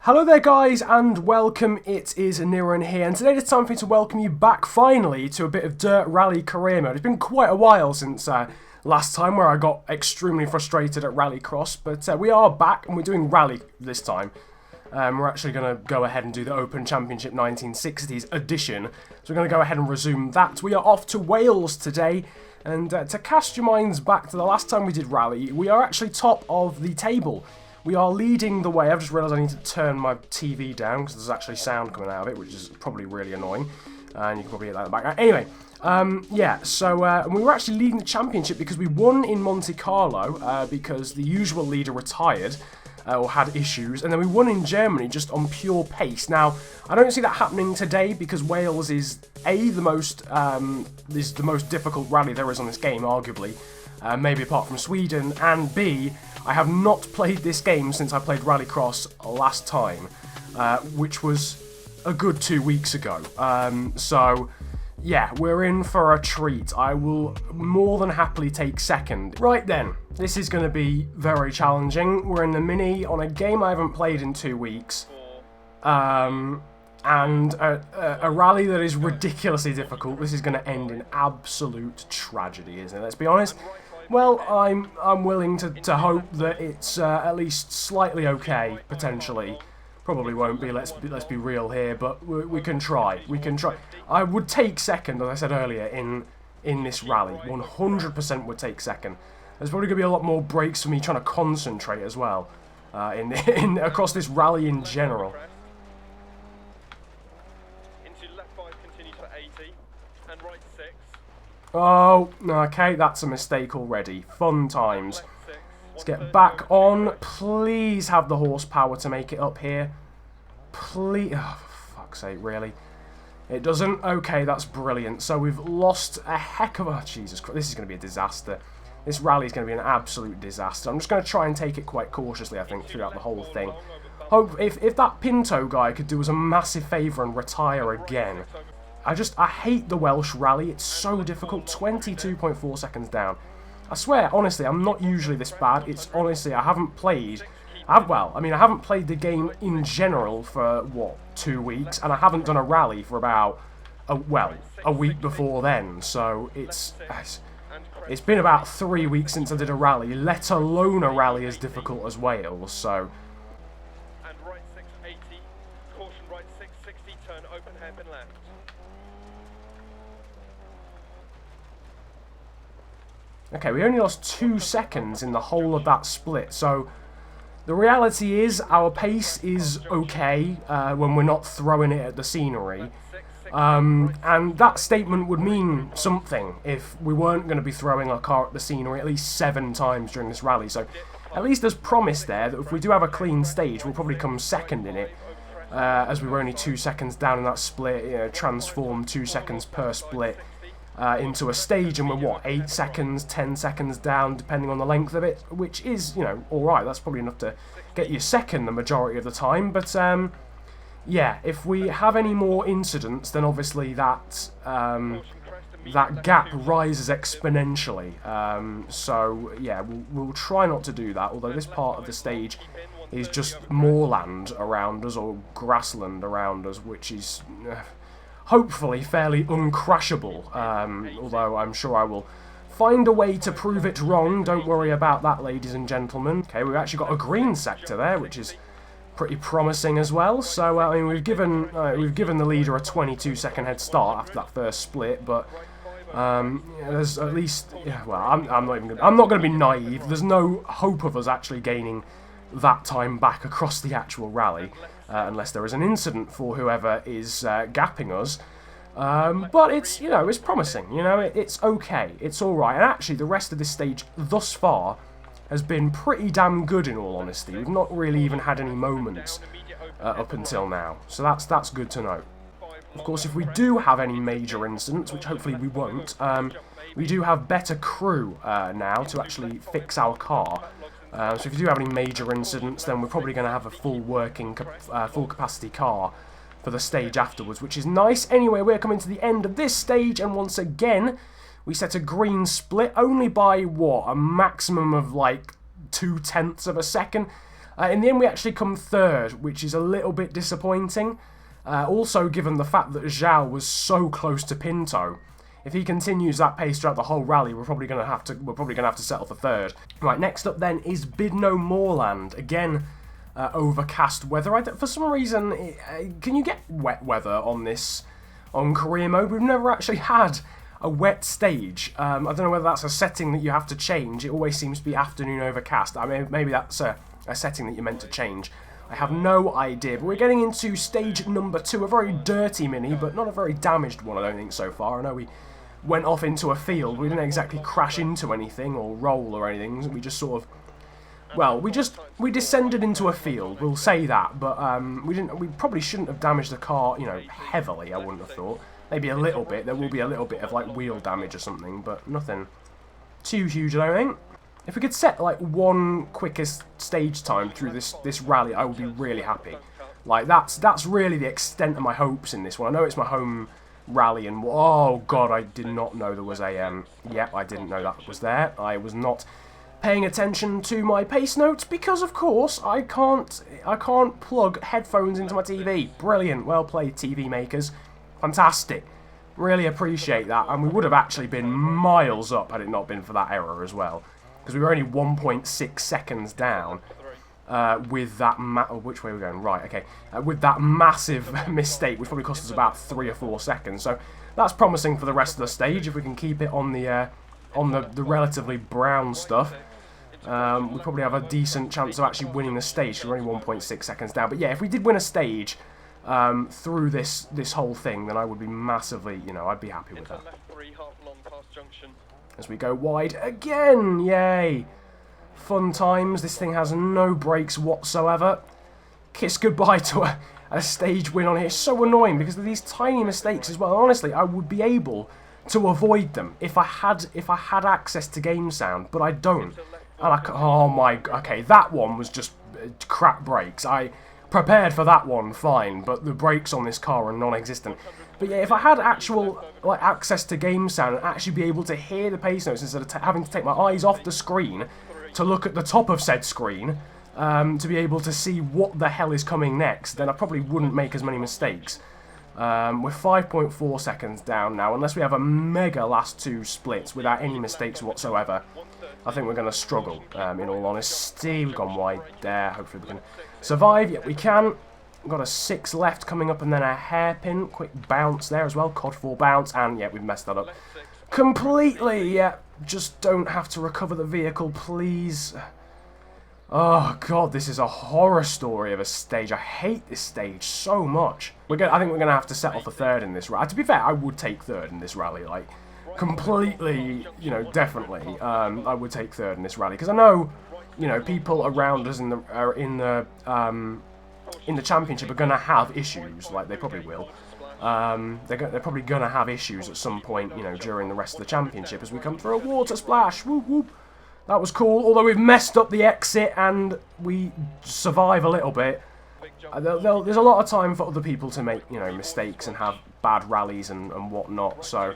Hello there guys and welcome, it is Niran here, and today it's time for me to welcome you back finally to a bit of Dirt Rally career mode. It's been quite a while since last time where I got extremely frustrated at Rallycross, but we are back and we're doing Rally this time. We're actually going to go ahead and do the Open Championship 1960s edition, so we're going to go ahead and resume that. We are off to Wales today, and to cast your minds back to the last time we did Rally, we are actually top of the table. We are leading the way. I've just realised I need to turn my TV down because there's actually sound coming out of it, which is probably really annoying. And you can probably hear that in the background. Anyway, yeah, so we were actually leading the championship because we won in Monte Carlo because the usual leader retired or had issues. And then we won in Germany just on pure pace. Now, I don't see that happening today because Wales is, A, the most difficult rally there is on this game, arguably. Maybe apart from Sweden, and B, I have not played this game since I played Rallycross last time, which was a good 2 weeks ago. So, yeah, we're in for a treat. I will more than happily take second. Right then, this is going to be very challenging. We're in the Mini on a game I haven't played in 2 weeks, and a rally that is ridiculously difficult. This is going to end in absolute tragedy, isn't it? Let's be honest. Well, I'm willing to hope that it's at least slightly okay, potentially. Probably won't be, let's be real here, but we can try. We can try. I would take second, as I said earlier, in this rally. 100% would take second. There's probably going to be a lot more breaks for me trying to concentrate as well, across this rally in general. Oh, okay, that's a mistake already. Fun times. Let's get back on. Please have the horsepower to make it up here. Please. Oh, for fuck's sake, really? It doesn't? Okay, that's brilliant. So we've lost a heck of a... Oh, Jesus Christ, this is going to be a disaster. This rally is going to be an absolute disaster. I'm just going to try and take it quite cautiously, I think, throughout the whole thing. Hope if that Pinto guy could do us a massive favour and retire again. I hate the Welsh rally. It's so difficult. 22.4 seconds down. I swear, honestly, I'm not usually this bad. It's honestly, I haven't played... I haven't played the game in general for, what, 2 weeks? And I haven't done a rally for about, a week before then. So it's been about 3 weeks since I did a rally, let alone a rally as difficult as Wales, so... And right 680, caution right 660, turn open hairpin left. Okay, we only lost 2 seconds in the whole of that split, so the reality is our pace is okay when we're not throwing it at the scenery, and that statement would mean something if we weren't going to be throwing our car at the scenery at least 7 times during this rally, so at least there's promise there that if we do have a clean stage, we'll probably come second in it, as we were only 2 seconds down in that split, you know, transformed 2 seconds per split. Into a stage, and we're, what, 8 seconds, 10 seconds down, depending on the length of it, which is, you know, alright, that's probably enough to get you second the majority of the time, but, yeah, if we have any more incidents, then obviously that gap rises exponentially, so, yeah, we'll try not to do that, although this part of the stage is just moorland around us, or grassland around us, which is... hopefully fairly uncrashable, although I'm sure I will find a way to prove it wrong. Don't worry about that, ladies and gentlemen. Okay, we've actually got a green sector there, which is pretty promising as well. So, I mean, we've given the leader a 22-second head start after that first split, but yeah, there's at least, yeah, well, I'm not going to be naive. There's no hope of us actually gaining that time back across the actual rally. Unless there is an incident for whoever is gapping us. But it's, you know, it's promising, you know, it's okay, it's alright. And actually, the rest of this stage thus far has been pretty damn good, in all honesty. We've not really even had any moments up until now, so that's good to know. Of course, if we do have any major incidents, which hopefully we won't, we do have better crew now to actually fix our car. So if you do have any major incidents, then we're probably going to have a full working, full capacity car for the stage afterwards, which is nice. Anyway, we're coming to the end of this stage, and once again, we set a green split only by, what, a maximum of like 0.2 of a second. In the end, we actually come third, which is a little bit disappointing. Also, given the fact that Zhao was so close to Pinto. If he continues that pace throughout the whole rally, we're probably going to have to settle for third. Right, next up then is Bidno Moorland. Again, overcast weather. For some reason, can you get wet weather on career mode? We've never actually had a wet stage. I don't know whether that's a setting that you have to change. It always seems to be afternoon overcast. I mean, maybe that's a setting that you're meant to change. I have no idea, but we're getting into stage number 2, a very dirty mini, but not a very damaged one, I don't think, so far. I know we went off into a field. We didn't exactly crash into anything or roll or anything. We just sort of, well, we descended into a field. We'll say that, but we probably shouldn't have damaged the car, you know, heavily. I wouldn't have thought. Maybe a little bit. There will be a little bit of like wheel damage or something, but nothing too huge, I don't think. If we could set like one quickest stage time through this rally, I would be really happy. Like that's really the extent of my hopes in this one. I know it's my home rally, and oh god, I did not know there was a yep, I didn't know that was there. I was not paying attention to my pace notes because of course I can't plug headphones into my TV. Brilliant, well played TV makers. Fantastic. Really appreciate that, and we would have actually been miles up had it not been for that error as well. Because we were only 1.6 seconds down with that which way are we going? Right, okay. With that massive mistake, which probably cost us about 3 or 4 seconds. So that's promising for the rest of the stage. If we can keep it on the relatively brown stuff, we probably have a decent chance of actually winning the stage. We're only 1.6 seconds down. But yeah, if we did win a stage through this whole thing, then I would be massively, you know, I'd be happy with that. As we go wide again, yay! Fun times. This thing has no brakes whatsoever. Kiss goodbye to a stage win on here. It's so annoying because of these tiny mistakes as well. Honestly, I would be able to avoid them if I had access to game sound, but I don't. And oh my, okay, that one was just crap brakes. I prepared for that one fine, but the brakes on this car are non-existent. But yeah, if I had actual like access to game sound and actually be able to hear the pace notes instead of having to take my eyes off the screen to look at the top of said screen to be able to see what the hell is coming next, then I probably wouldn't make as many mistakes. We're 5.4 seconds down now. Unless we have a mega last 2 splits without any mistakes whatsoever, I think we're going to struggle, in all honesty. We've gone wide there. Hopefully we can survive. Yep, we can. We've got a 6 left coming up and then a hairpin. Quick bounce there as well. COD 4 bounce. And, yeah, we've messed that up completely. Yeah, just don't have to recover the vehicle, please. Oh, God, this is a horror story of a stage. I hate this stage so much. I think we're going to have to settle for third in this rally. To be fair, I would take third in this rally. Like, completely, you know, definitely. I would take third in this rally. Because I know, you know, people around us in the championship are going to have issues. Like, they probably will. They're probably going to have issues at some point, you know, during the rest of the championship as we come through a water splash. Whoop, whoop. That was cool, although we've messed up the exit and we survive a little bit. There's a lot of time for other people to make, you know, mistakes and have bad rallies and whatnot. So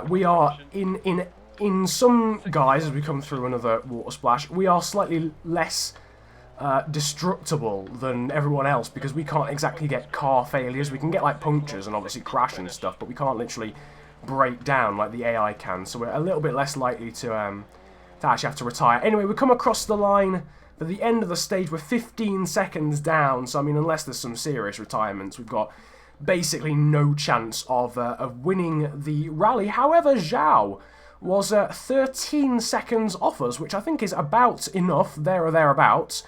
we are in some guys as we come through another water splash. We are slightly less destructible than everyone else because we can't exactly get car failures. We can get like punctures and obviously crash and stuff, but we can't literally break down like the AI can. So we're a little bit less likely to actually have to retire. Anyway, we come across the line for the end of the stage. We're 15 seconds down, so I mean, unless there's some serious retirements, we've got basically no chance of winning the rally. However, Zhao was 13 seconds off us, which I think is about enough, there or thereabouts,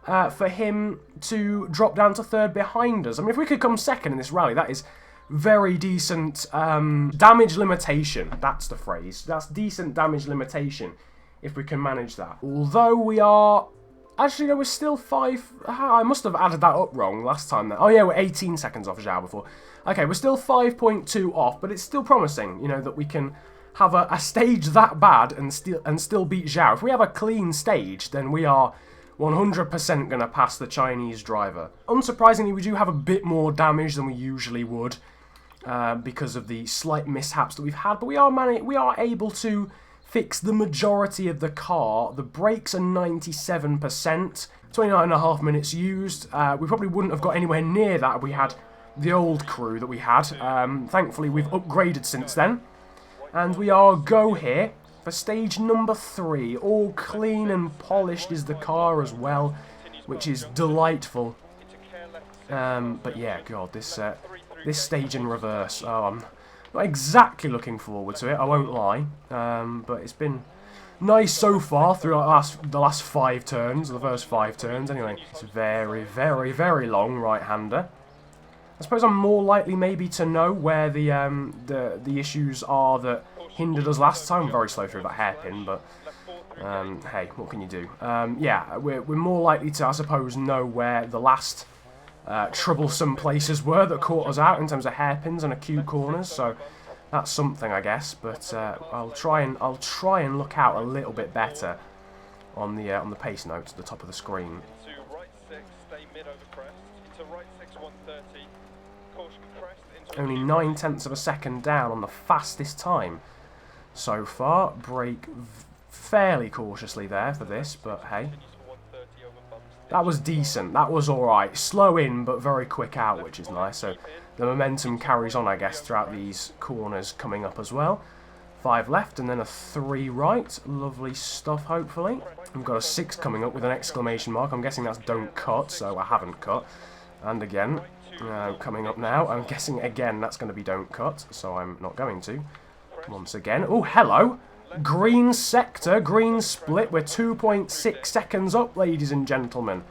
for him to drop down to third behind us. I mean, if we could come second in this rally, that is very decent damage limitation. That's the phrase. That's decent damage limitation if we can manage that. Although we are... Actually, no, we're still 5... I must have added that up wrong last time. Oh, yeah, we're 18 seconds off Zhao before. Okay, we're still 5.2 off, but it's still promising, you know, that we can have a stage that bad and still beat Zhao. If we have a clean stage, then we are 100% going to pass the Chinese driver. Unsurprisingly, we do have a bit more damage than we usually would because of the slight mishaps that we've had, but we are able to fixed the majority of the car. The brakes are 97%, 29.5 minutes used. We probably wouldn't have got anywhere near that if we had the old crew that we had. Thankfully, we've upgraded since then. And we are go here for stage number 3. All clean and polished is the car as well, which is delightful. But yeah, God, this stage in reverse. Oh, I'm not exactly looking forward to it, I won't lie. But it's been nice so far through the last 5 turns, the first 5 turns anyway. It's very, very, very long right-hander. I suppose I'm more likely maybe to know where the issues are that hindered us last time. Very slow through that hairpin, but hey, what can you do? Yeah, we're more likely to, I suppose, know where the last troublesome places were that caught us out in terms of hairpins and acute corners. So that's something, I guess. But I'll try and look out a little bit better on the pace notes at the top of the screen. Only 9/10 of a second down on the fastest time so far. Brake fairly cautiously there for this, but hey. That was decent. That was alright. Slow in, but very quick out, which is nice. So the momentum carries on, I guess, throughout these corners coming up as well. 5 left and then a 3 right. Lovely stuff, hopefully. We've got a 6 coming up with an exclamation mark. I'm guessing that's don't cut, so I haven't cut. And again, coming up now. I'm guessing, again, that's going to be don't cut, so I'm not going to. Once again. Oh, hello! Green sector, green split. We're 2.6 seconds up, ladies and gentlemen.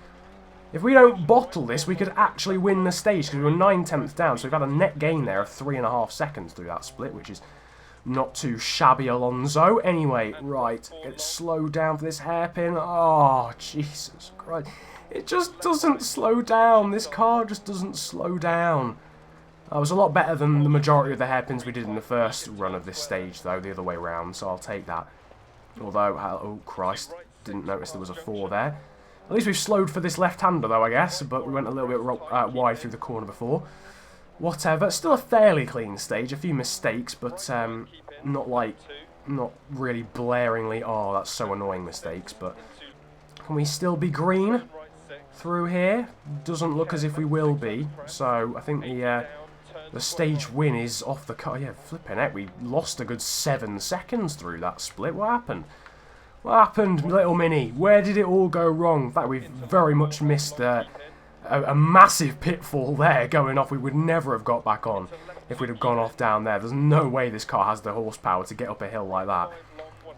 If we don't bottle this, we could actually win the stage, because we were 9/10 down, so we've had a net gain there of 3.5 seconds through that split, which is not too shabby, Alonso. Anyway, right, it's slowed down for this hairpin. Oh, Jesus Christ. It just doesn't slow down. This car just doesn't slow down. I was a lot better than the majority of the hairpins we did in the first run of this stage, though, the other way round, so I'll take that. Although, oh Christ, didn't notice there was a 4 there. At least we've slowed for this left-hander, though, I guess, but we went a little bit wide through the corner before. Whatever, still a fairly clean stage, a few mistakes, but not really blaringly, oh, that's so annoying mistakes, but can we still be green through here? Doesn't look as if we will be, so I think the stage win is off the car. Yeah, flipping heck, we lost a good 7 seconds through that split. What happened? What happened, little Mini? Where did it all go wrong? In fact, we've very much missed a massive pitfall there going off. We would never have got back on if we'd have gone off down there. There's no way this car has the horsepower to get up a hill like that.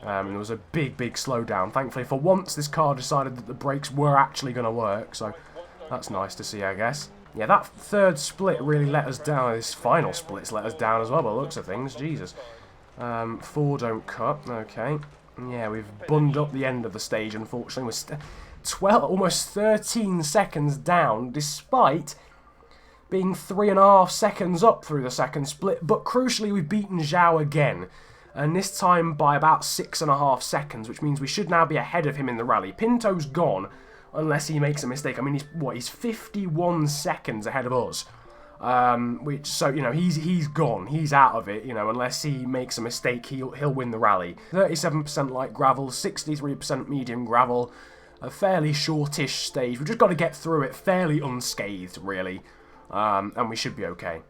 And there was a big slowdown. Thankfully, for once, this car decided that the brakes were actually going to work, so that's nice to see, I guess. Yeah, that third split really let us down. This final split's let us down as well, by the looks of things. Jesus. 4 don't cut. Okay. Yeah, we've bunned up the end of the stage, unfortunately. We're 12, almost 13 seconds down, despite being 3.5 seconds up through the second split. But crucially, we've beaten Zhao again. And this time by about 6.5 seconds, which means we should now be ahead of him in the rally. Pinto's gone, unless he makes a mistake. I mean, he's 51 seconds ahead of us. So, you know, he's gone. He's out of it, you know, unless he makes a mistake, he'll win the rally. 37% light gravel, 63% medium gravel. A fairly shortish stage. We've just got to get through it fairly unscathed, really. And we should be okay.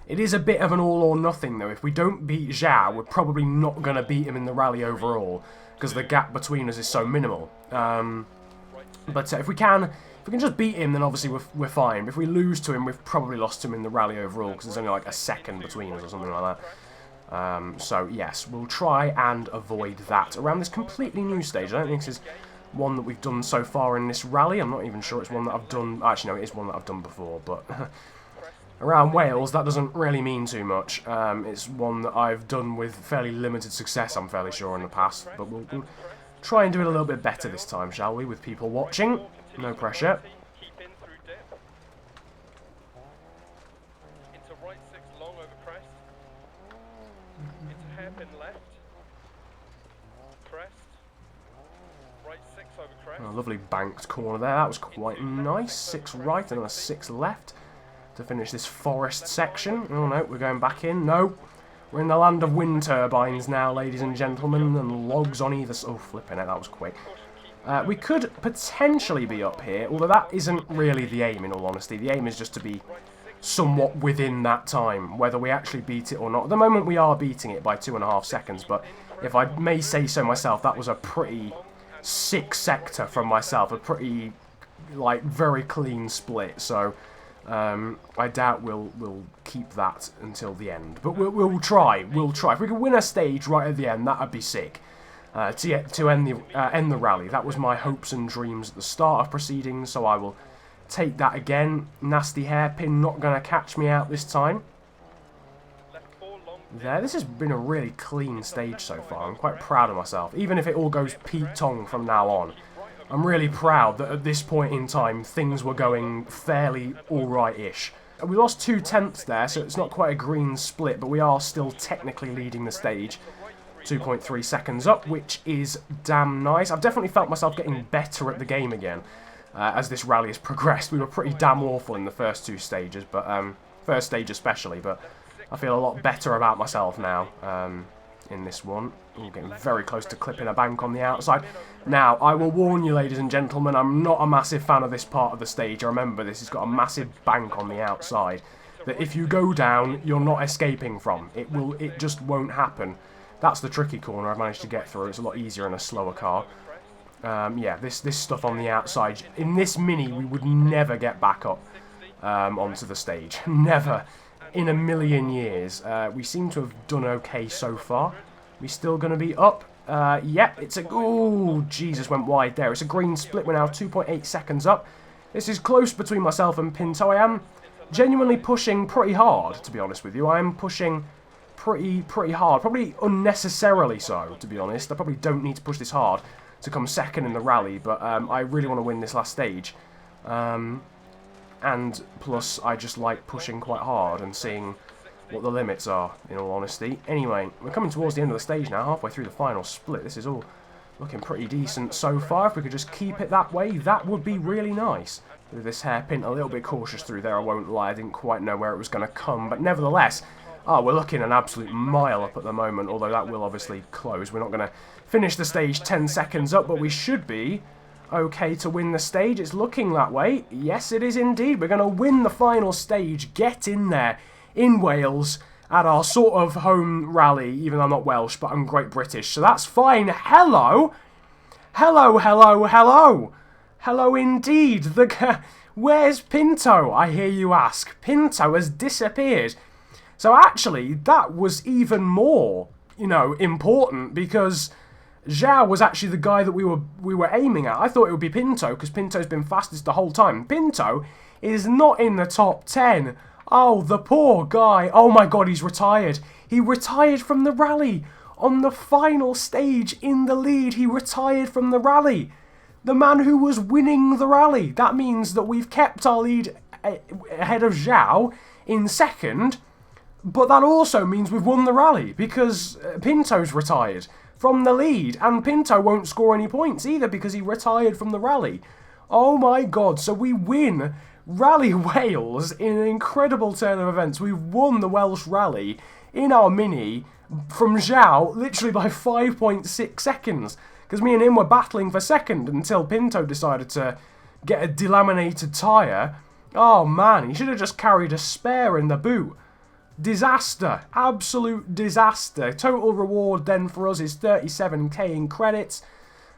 It is a bit of an all or nothing, though. If we don't beat Zhao, we're probably not going to beat him in the rally overall, because the gap between us is so minimal. But if we can just beat him, then obviously we're fine. If we lose to him, we've probably lost him in the rally overall, because there's only like a second between us or something like that. So yes, we'll try and avoid that around this completely new stage. I don't think this is one that we've done so far in this rally. I'm not even sure it's one that I've done. Actually, no, it is one that I've done before, but around Wales, that doesn't really mean too much. It's one that I've done with fairly limited success, I'm fairly sure, in the past. But we'll try and do it a little bit better this time, shall we, with people watching? No pressure. Keep in through dip. Into right 6 long over crest. Into hairpin left. Crest. Right 6 over crest. Oh, lovely banked corner there. That was quite nice. 6 right and a 6 left to finish this forest section. Oh no, we're going back in. No. We're in the land of wind turbines now, ladies and gentlemen, and logs on either... Oh, flipping it, that was quick. We could potentially be up here, although that isn't really the aim, in all honesty. The aim is just to be somewhat within that time, whether we actually beat it or not. At the moment, we are beating it by 2.5 seconds, but if I may say so myself, that was a pretty sick sector from myself, a pretty, like, very clean split, so... I doubt we'll keep that until the end, but we'll try. We'll try. If we can win a stage right at the end, that'd be sick. To end the rally. That was my hopes and dreams at the start of proceedings, so I will take that again. Nasty hairpin, not going to catch me out this time. There, this has been a really clean stage so far. I'm quite proud of myself, even if it all goes Pete Tong from now on. I'm really proud that at this point in time, things were going fairly alright-ish. We lost 2/10 there, so it's not quite a green split, but we are still technically leading the stage. 2.3 seconds up, which is damn nice. I've definitely felt myself getting better at the game again as this rally has progressed. We were pretty damn awful in the first two stages, but first stage especially, but I feel a lot better about myself now in this one. We're getting very close to clipping a bank on the outside. Now, I will warn you, ladies and gentlemen, I'm not a massive fan of this part of the stage. I remember this has got a massive bank on the outside that if you go down, you're not escaping from. It just won't happen. That's the tricky corner I've managed to get through. It's a lot easier in a slower car. Yeah, this stuff on the outside. In this Mini, we would never get back up onto the stage. Never. In a million years. We seem to have done okay so far. We still going to be up? Yep, it's a... Oh, Jesus, went wide there. It's a green split. We're now 2.8 seconds up. This is close between myself and Pinto. I am genuinely pushing pretty hard, to be honest with you. I am pushing pretty hard. Probably unnecessarily so, to be honest. I probably don't need to push this hard to come second in the rally, but I really want to win this last stage. And plus, I just like pushing quite hard and seeing what the limits are, in all honesty. Anyway, we're coming towards the end of the stage now, halfway through the final split. This is all looking pretty decent so far. If we could just keep it that way, that would be really nice. With this hairpin a little bit cautious through there, I won't lie. I didn't quite know where it was going to come, but nevertheless, we're looking an absolute mile up at the moment, although that will obviously close. We're not going to finish the stage 10 seconds up, but we should be okay to win the stage. It's looking that way. Yes, it is indeed. We're going to win the final stage, get in there in Wales at our sort of home rally, even though I'm not Welsh, but I'm Great British, so that's fine. Hello! Hello, hello, hello! Hello indeed. Where's Pinto, I hear you ask? Pinto has disappeared. So actually, that was even more, important, because Zhao was actually the guy that we were aiming at. I thought it would be Pinto, because Pinto's been fastest the whole time. Pinto is not in the top 10. Oh, the poor guy. Oh my god, he's retired. He retired from the rally. On the final stage in the lead, he retired from the rally. The man who was winning the rally. That means that we've kept our lead ahead of Zhao in second, but that also means we've won the rally, because Pinto's retired from the lead, and Pinto won't score any points either because he retired from the rally. Oh my god, so we win Rally Wales in an incredible turn of events. We've won the Welsh Rally in our Mini from Zhao literally by 5.6 seconds, because me and him were battling for second until Pinto decided to get a delaminated tyre. Oh man, he should have just carried a spare in the boot. Disaster. Absolute disaster. Total reward then for us is 37k in credits.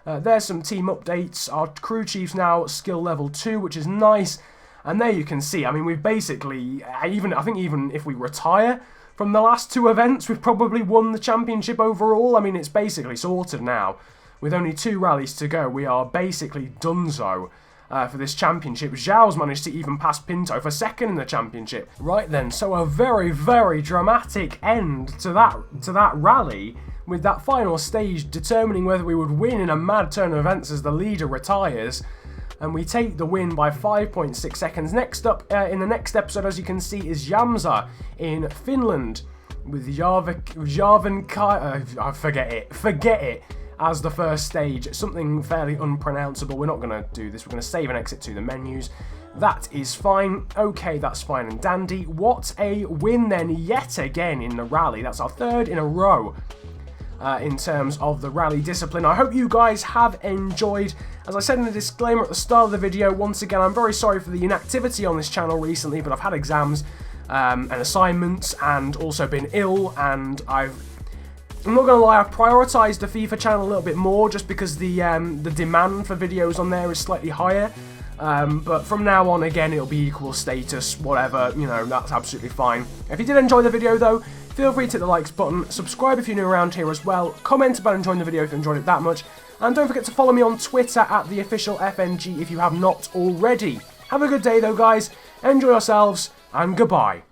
There's some team updates. Our crew chief's now skill level 2, which is nice. And there you can see, I mean, we've basically, I think even if we retire from the last two events, we've probably won the championship overall. I mean, it's basically sorted now. With only 2 rallies to go, we are basically donezo for this championship. Zhao's managed to even pass Pinto for second in the championship. Right then, so a very, very dramatic end to that rally, with that final stage determining whether we would win in a mad turn of events as the leader retires. And we take the win by 5.6 seconds. Next up, in the next episode, as you can see, is Jämsä in Finland with forget it, as the first stage. Something fairly unpronounceable. We're not going to do this. We're going to save and exit to the menus. That is fine. Okay, that's fine and dandy. What a win then, yet again in the rally. That's our 3rd in a row in terms of the rally discipline. I hope you guys have enjoyed. As I said in the disclaimer at the start of the video, once again, I'm very sorry for the inactivity on this channel recently, but I've had exams and assignments and also been ill, and I'm not going to lie, I've prioritised the FIFA channel a little bit more just because the demand for videos on there is slightly higher. But from now on, again, it'll be equal status, whatever, you know, that's absolutely fine. If you did enjoy the video, though, feel free to hit the likes button, subscribe if you're new around here as well, comment about enjoying the video if you enjoyed it that much, and don't forget to follow me on Twitter at @theofficialfng if you have not already. Have a good day, though, guys, enjoy yourselves, and goodbye.